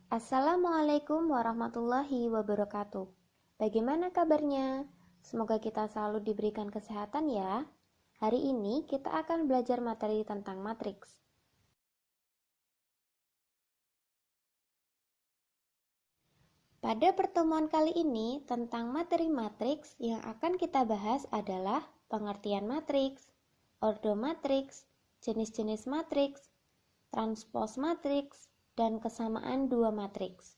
Assalamualaikum warahmatullahi wabarakatuh. Bagaimana kabarnya? Semoga kita selalu diberikan kesehatan ya. Hari ini kita akan belajar materi tentang matriks. Pada pertemuan kali ini tentang materi matriks yang akan kita bahas adalah pengertian matriks, ordo matriks, jenis-jenis matriks, transpos matriks, dan kesamaan dua matriks.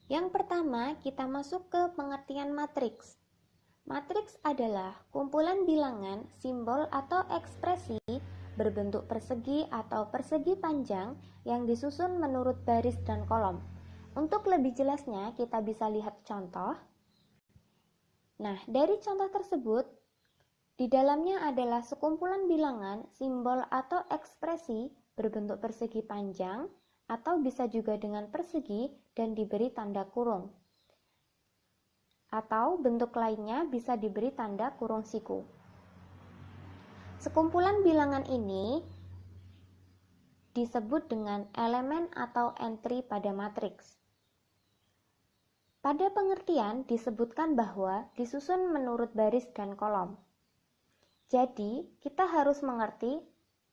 Yang pertama, kita masuk ke pengertian matriks. Matriks adalah kumpulan bilangan, simbol, atau ekspresi berbentuk persegi atau persegi panjang yang disusun menurut baris dan kolom. Untuk lebih jelasnya, kita bisa lihat contoh. Nah, dari contoh tersebut, di dalamnya adalah sekumpulan bilangan, simbol, atau ekspresi berbentuk persegi panjang, atau bisa juga dengan persegi dan diberi tanda kurung. Atau bentuk lainnya bisa diberi tanda kurung siku. Sekumpulan bilangan ini disebut dengan elemen atau entry pada matriks. Pada pengertian disebutkan bahwa disusun menurut baris dan kolom. Jadi, kita harus mengerti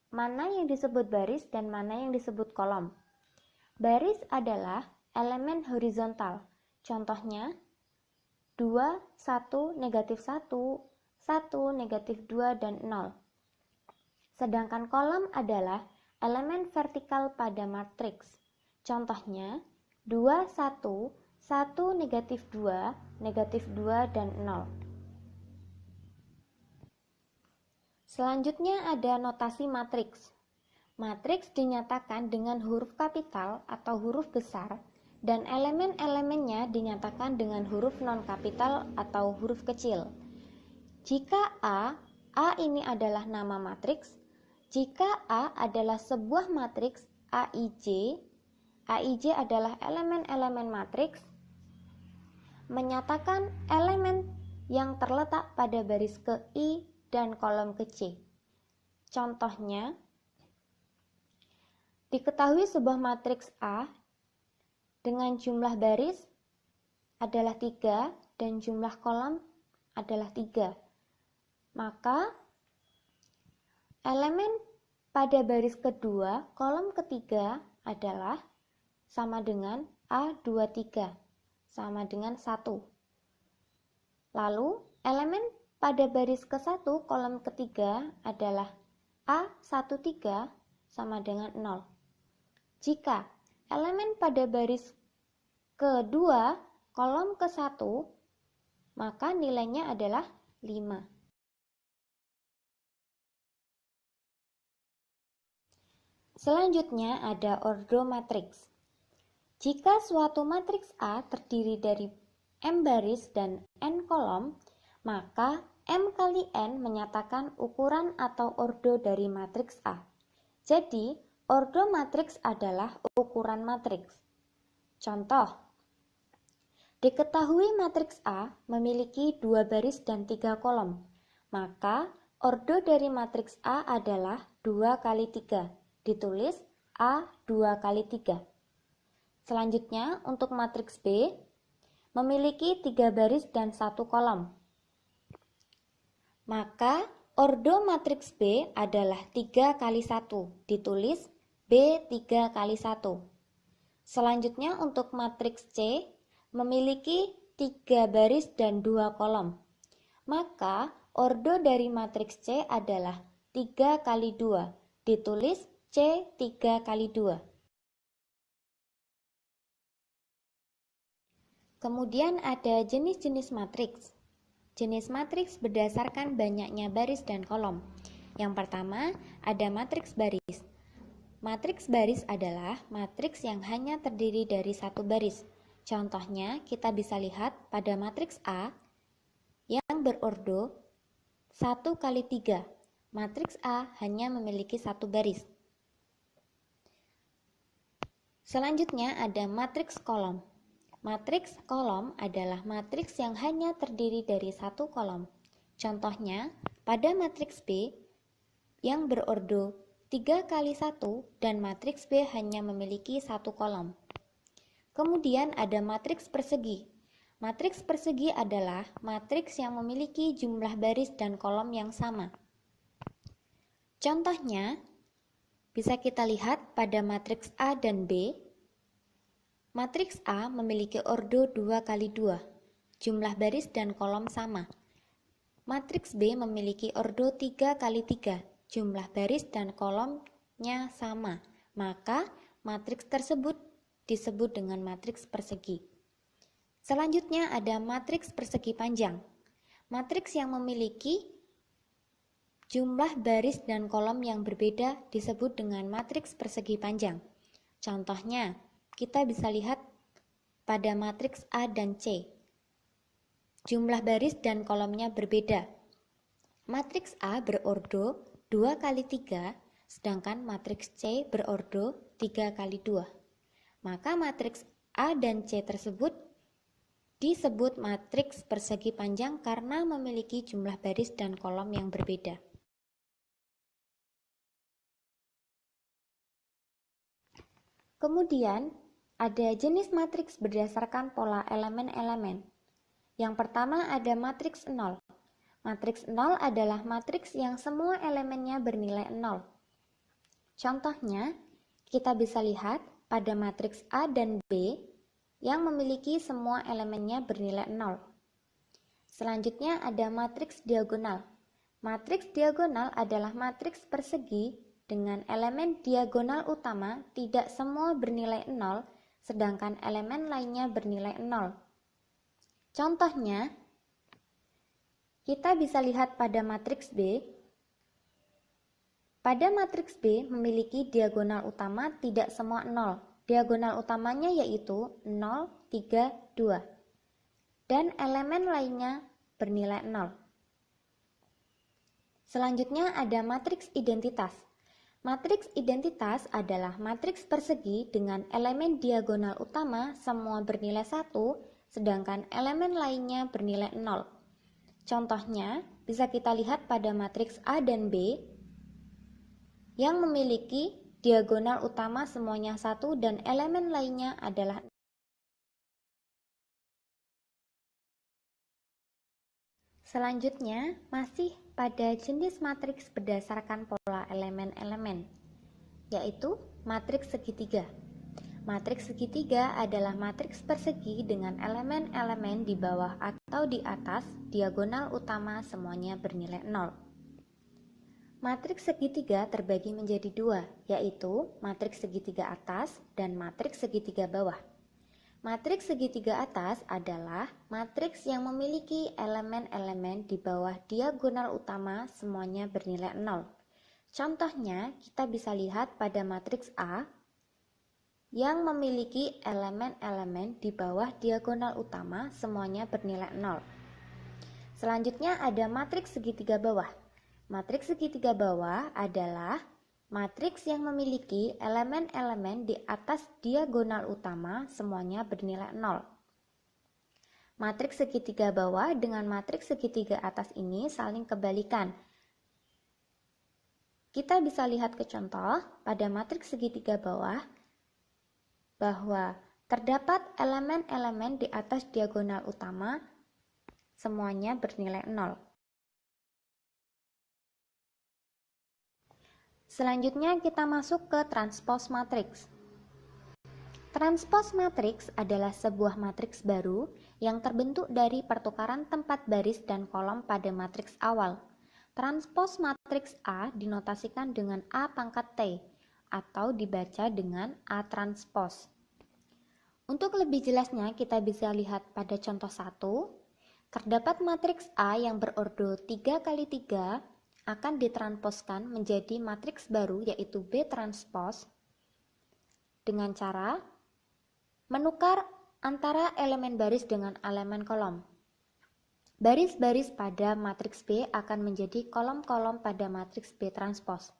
mana yang disebut baris dan mana yang disebut kolom. Baris adalah elemen horizontal. Contohnya 2, 1, negatif 1, 1, negatif 2, dan 0. Sedangkan kolom adalah elemen vertikal pada matriks. Contohnya 2, 1, 1, negatif 2, negatif 2, dan 0. Selanjutnya ada notasi matriks. Matriks dinyatakan dengan huruf kapital atau huruf besar dan elemen-elemennya dinyatakan dengan huruf non-kapital atau huruf kecil. Jika A ini adalah nama matriks. Jika A adalah sebuah matriks AIJ adalah elemen-elemen matriks, menyatakan elemen yang terletak pada baris ke I dan kolom ke C. Contohnya, diketahui sebuah matriks A dengan jumlah baris adalah 3 dan jumlah kolom adalah 3. Maka elemen pada baris kedua, kolom ketiga adalah sama dengan A23, sama dengan 1. Lalu, elemen pada baris ke-1, kolom ketiga adalah A13 sama dengan 0. Jika elemen pada baris kedua, kolom ke-1, maka nilainya adalah 5. Selanjutnya ada ordo matriks. Jika suatu matriks A terdiri dari M baris dan N kolom, maka M kali N menyatakan ukuran atau ordo dari matriks A. Jadi, ordo matriks adalah ukuran matriks. Contoh, diketahui matriks A memiliki 2 baris dan 3 kolom, maka ordo dari matriks A adalah 2 kali 3, ditulis A 2 kali 3. Selanjutnya, untuk matriks B, memiliki 3 baris dan 1 kolom. Maka, ordo matriks B adalah 3 kali 1, ditulis B 3 kali 1. Selanjutnya, untuk matriks C, memiliki 3 baris dan 2 kolom. Maka, ordo dari matriks C adalah 3 kali 2, ditulis C 3 kali 2. Kemudian ada jenis-jenis matriks. Jenis matriks berdasarkan banyaknya baris dan kolom. Yang pertama, ada matriks baris. Matriks baris adalah matriks yang hanya terdiri dari satu baris. Contohnya, kita bisa lihat pada matriks A yang berordo 1 kali 3. Matriks A hanya memiliki satu baris. Selanjutnya ada matriks kolom. Matriks kolom adalah matriks yang hanya terdiri dari satu kolom. Contohnya, pada matriks B yang berordo 3 kali 1 dan matriks B hanya memiliki satu kolom. Kemudian ada matriks persegi. Matriks persegi adalah matriks yang memiliki jumlah baris dan kolom yang sama. Contohnya, bisa kita lihat pada matriks A dan B. Matriks A memiliki ordo 2 kali 2, jumlah baris dan kolom sama. Matriks B memiliki ordo 3 kali 3, jumlah baris dan kolomnya sama. Maka, matriks tersebut disebut dengan matriks persegi. Selanjutnya ada matriks persegi panjang. Matriks yang memiliki jumlah baris dan kolom yang berbeda disebut dengan matriks persegi panjang. Contohnya, kita bisa lihat pada matriks A dan C. Jumlah baris dan kolomnya berbeda. Matriks A berordo 2 kali 3, sedangkan matriks C berordo 3 kali 2. Maka matriks A dan C tersebut disebut matriks persegi panjang karena memiliki jumlah baris dan kolom yang berbeda. Kemudian, ada jenis matriks berdasarkan pola elemen-elemen. Yang pertama ada matriks 0. Matriks 0 adalah matriks yang semua elemennya bernilai 0. Contohnya, kita bisa lihat pada matriks A dan B yang memiliki semua elemennya bernilai 0. Selanjutnya ada matriks diagonal. Matriks diagonal adalah matriks persegi dengan elemen diagonal utama tidak semua bernilai 0, sedangkan elemen lainnya bernilai 0. Contohnya, kita bisa lihat pada matriks B. Pada matriks B memiliki diagonal utama tidak semua 0. Diagonal utamanya yaitu 0, 3, 2. Dan elemen lainnya bernilai 0. Selanjutnya ada matriks identitas. Matriks identitas adalah matriks persegi dengan elemen diagonal utama semua bernilai 1, sedangkan elemen lainnya bernilai 0. Contohnya, bisa kita lihat pada matriks A dan B yang memiliki diagonal utama semuanya 1 dan elemen lainnya adalah 0. Selanjutnya, masih pada jenis matriks berdasarkan pola elemen-elemen, yaitu matriks segitiga. Matriks segitiga adalah matriks persegi dengan elemen-elemen di bawah atau di atas, diagonal utama semuanya bernilai 0. Matriks segitiga terbagi menjadi dua, yaitu matriks segitiga atas dan matriks segitiga bawah. Matriks segitiga atas adalah matriks yang memiliki elemen-elemen di bawah diagonal utama semuanya bernilai 0. Contohnya, kita bisa lihat pada matriks A yang memiliki elemen-elemen di bawah diagonal utama semuanya bernilai 0. Selanjutnya ada matriks segitiga bawah. Matriks segitiga bawah adalah matriks yang memiliki elemen-elemen di atas diagonal utama semuanya bernilai 0. Matriks segitiga bawah dengan matriks segitiga atas ini saling kebalikan. Kita bisa lihat ke contoh pada matriks segitiga bawah bahwa terdapat elemen-elemen di atas diagonal utama semuanya bernilai 0. Selanjutnya kita masuk ke transpose matriks. Transpose matriks adalah sebuah matriks baru yang terbentuk dari pertukaran tempat baris dan kolom pada matriks awal. Transpose matriks A dinotasikan dengan A pangkat T atau dibaca dengan A transpose. Untuk lebih jelasnya kita bisa lihat pada contoh 1. Terdapat matriks A yang berordo 3 kali 3 akan ditransposkan menjadi matriks baru yaitu B transpose dengan cara menukar antara elemen baris dengan elemen kolom. Baris-baris pada matriks B akan menjadi kolom-kolom pada matriks B transpose.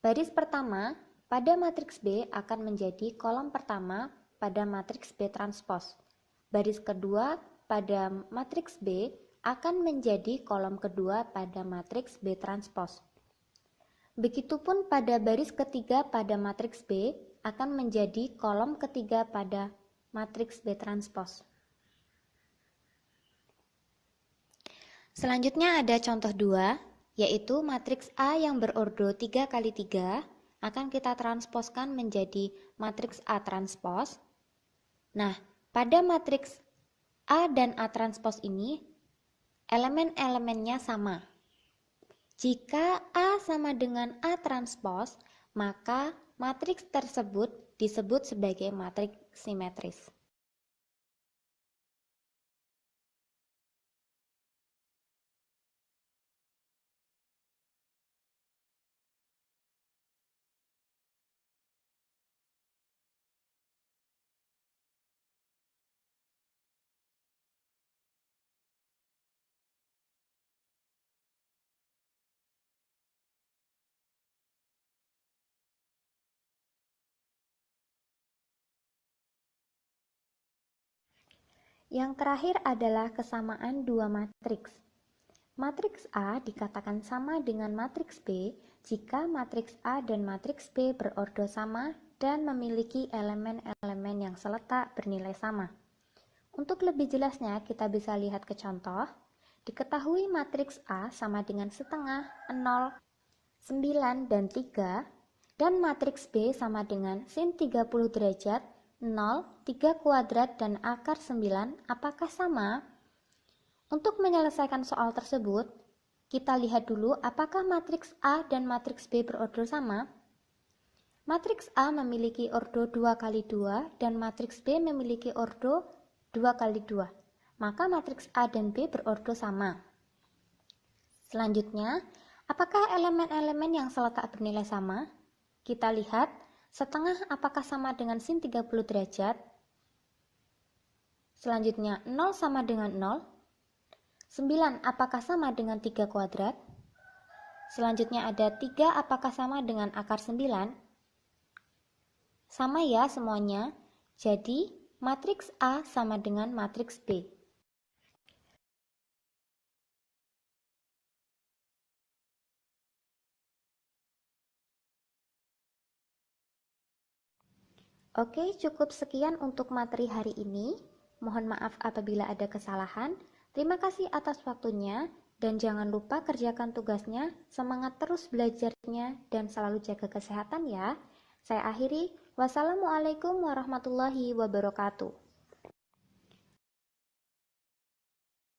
Baris pertama pada matriks B akan menjadi kolom pertama pada matriks B transpose. Baris kedua pada matriks B akan menjadi kolom kedua pada matriks B transpos. Begitupun pada baris ketiga pada matriks B akan menjadi kolom ketiga pada matriks B transpos. Selanjutnya ada contoh 2, yaitu matriks A yang berordo 3 kali 3 akan kita transposkan menjadi matriks A transpos. Nah, pada matriks A dan A transpos ini, elemen-elemennya sama. Jika A sama dengan A transpos, maka matriks tersebut disebut sebagai matriks simetris. Yang terakhir adalah kesamaan dua matriks. Matriks A dikatakan sama dengan matriks B jika matriks A dan matriks B berordo sama dan memiliki elemen-elemen yang seletak bernilai sama. Untuk lebih jelasnya, kita bisa lihat ke contoh. Diketahui matriks A sama dengan setengah, 0, 9, dan 3, dan matriks B sama dengan sin 30 derajat, 0, 3 kuadrat, dan akar 9, apakah sama? Untuk menyelesaikan soal tersebut, kita lihat dulu apakah matriks A dan matriks B berordo sama. Matriks A memiliki ordo 2 kali 2 dan matriks B memiliki ordo 2 kali 2. Maka matriks A dan B berordo sama. Selanjutnya, apakah elemen-elemen yang seletak bernilai sama? Kita lihat, setengah apakah sama dengan sin 30 derajat? Selanjutnya, 0 sama dengan 0. 9 apakah sama dengan 3 kuadrat? Selanjutnya ada 3 apakah sama dengan akar 9? Sama ya semuanya. Jadi, matriks A sama dengan matriks B. Oke, cukup sekian untuk materi hari ini. Mohon maaf apabila ada kesalahan. Terima kasih atas waktunya, dan jangan lupa kerjakan tugasnya, semangat terus belajarnya, dan selalu jaga kesehatan ya. Saya akhiri, wassalamualaikum warahmatullahi wabarakatuh.